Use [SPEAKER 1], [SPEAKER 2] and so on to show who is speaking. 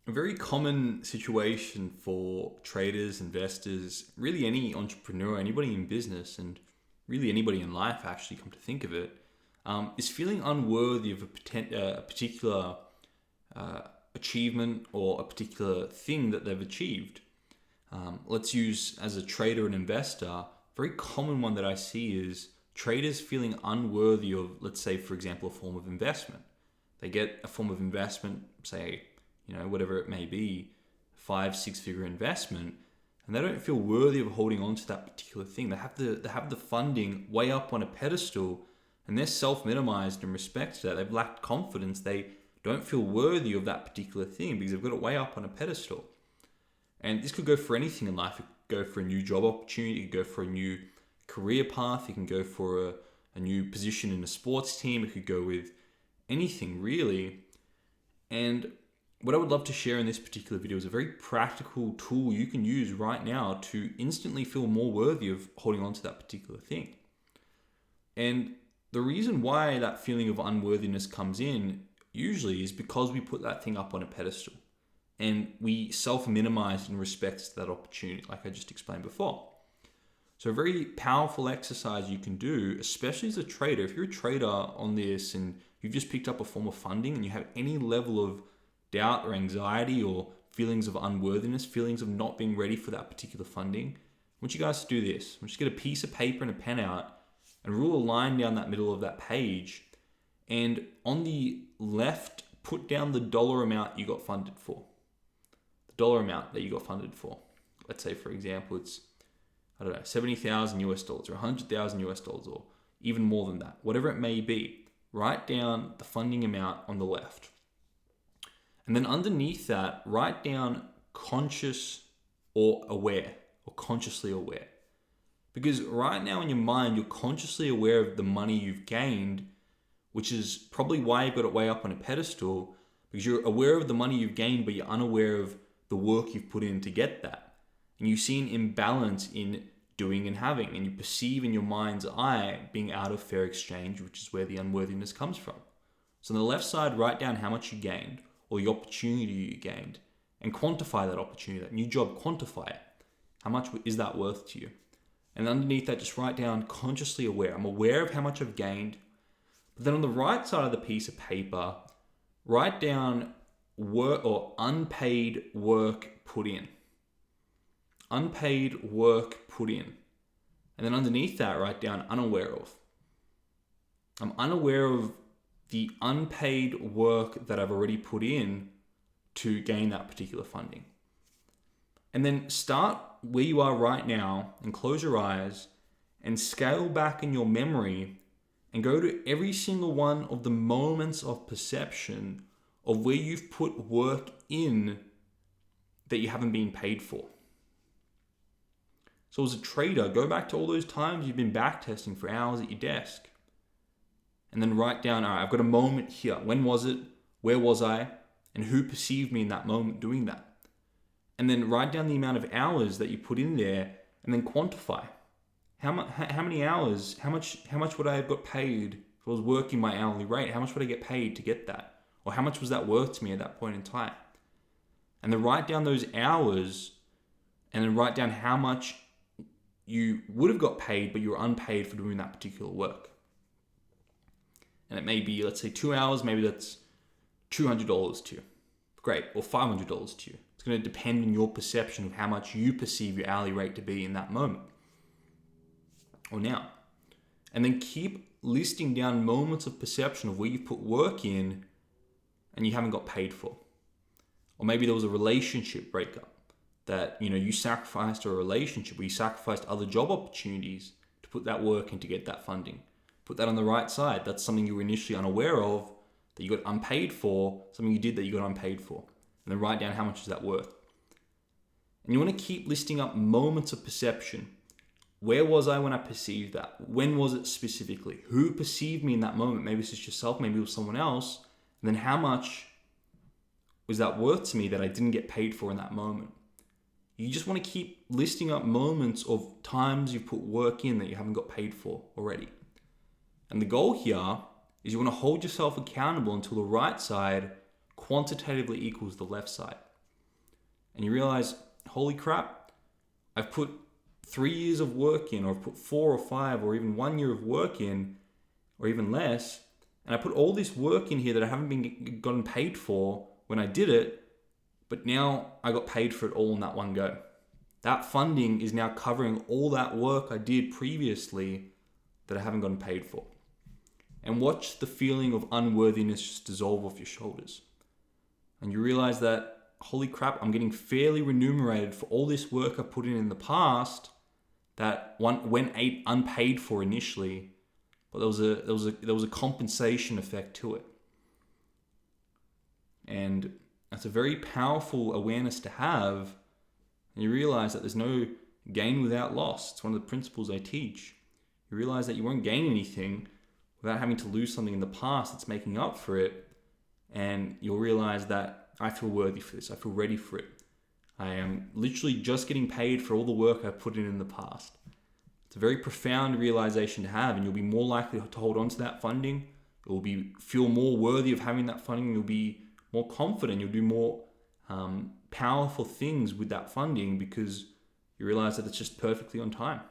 [SPEAKER 1] A very common situation for traders, investors, really any entrepreneur, anybody in business, and really anybody in life, actually, come to think of it, is feeling unworthy of a particular achievement or a particular thing that they've achieved. Let's use, as a trader and investor, a very common one that I see is traders feeling unworthy of, let's say, for example, a form of investment. They get a form of investment, say, whatever it may be, 5-6 figure investment, and they don't feel worthy of holding on to that particular thing. They have the funding way up on a pedestal, and they're self-minimized in respect to that. They've lacked confidence. They don't feel worthy of that particular thing because they've got it way up on a pedestal. And this could go for anything in life. It could go for a new job opportunity. It could go for a new career path. It can go for a new position in a sports team. It could go with anything, really. And what I would love to share in this particular video is a very practical tool you can use right now to instantly feel more worthy of holding on to that particular thing. And the reason why that feeling of unworthiness comes in usually is because we put that thing up on a pedestal and we self-minimize in respect to that opportunity, like I just explained before. So a very powerful exercise you can do, especially as a trader. If you're a trader on this and you've just picked up a form of funding and you have any level of doubt or anxiety or feelings of unworthiness, feelings of not being ready for that particular funding, I want you guys to do this. Just get a piece of paper and a pen out and rule a line down that middle of that page. And on the left, put down the dollar amount you got funded for. The dollar amount that you got funded for. Let's say, for example, it's, $70,000 US or $100,000 US, or even more than that, whatever it may be. Write down the funding amount on the left. And then underneath that, write down conscious or aware, or consciously aware. Because right now in your mind, you're consciously aware of the money you've gained, which is probably why you've got it way up on a pedestal, because you're aware of the money you've gained, but you're unaware of the work you've put in to get that. And you see an imbalance in doing and having, and you perceive in your mind's eye being out of fair exchange, which is where the unworthiness comes from. So on the left side, write down how much you gained, or the opportunity you gained, and quantify that opportunity, that new job, quantify it. How much is that worth to you? And underneath that, just write down consciously aware. I'm aware of how much I've gained. But then on the right side of the piece of paper, write down work or unpaid work put in. Unpaid work put in. And then underneath that, write down unaware of. I'm unaware of the unpaid work that I've already put in to gain that particular funding. And then start where you are right now and close your eyes and scale back in your memory and go to every single one of the moments of perception of where you've put work in that you haven't been paid for. So as a trader, go back to all those times you've been backtesting for hours at your desk. And then write down, all right, I've got a moment here. When was it? Where was I? And who perceived me in that moment doing that? And then write down the amount of hours that you put in there and then quantify. How many hours, how much would I have got paid if I was working my hourly rate? How much would I get paid to get that? Or how much was that worth to me at that point in time? And then write down those hours and then write down how much you would have got paid, but you were unpaid for doing that particular work. And it may be, let's say 2 hours, maybe that's $200 to you. Great, or $500 to you. It's going to depend on your perception of how much you perceive your hourly rate to be in that moment or now. And then keep listing down moments of perception of where you put work in and you haven't got paid for. Or maybe there was a relationship breakup that, you sacrificed a relationship, or you sacrificed other job opportunities to put that work in to get that funding. Put that on the right side. That's something you were initially unaware of, that you got unpaid for, something you did that you got unpaid for. And then write down how much is that worth. And you want to keep listing up moments of perception. Where was I when I perceived that? When was it specifically? Who perceived me in that moment? Maybe it's just yourself, maybe it was someone else. And then how much was that worth to me that I didn't get paid for in that moment? You just want to keep listing up moments of times you've put work in that you haven't got paid for already. And the goal here is you want to hold yourself accountable until the right side quantitatively equals the left side. and you realize, holy crap, I've put 3 years of work in, or I've put 4 or 5 or even 1 year of work in, or even less, and I put all this work in here that I haven't been gotten paid for when I did it, but now I got paid for it all in that one go. That funding is now covering all that work I did previously that I haven't gotten paid for. And watch the feeling of unworthiness just dissolve off your shoulders. And you realize that, holy crap, I'm getting fairly remunerated for all this work I put in the past that went unpaid for initially, but there was a compensation effect to it. And that's a very powerful awareness to have. And you realize that there's no gain without loss. It's one of the principles I teach. You realize that you won't gain anything without having to lose something in the past that's making up for it. And you'll realize that I feel worthy for this. I feel ready for it. I am literally just getting paid for all the work I put in the past. It's a very profound realization to have, and you'll be more likely to hold on to that funding. You'll feel more worthy of having that funding. You'll be more confident. You'll do more powerful things with that funding because you realize that it's just perfectly on time.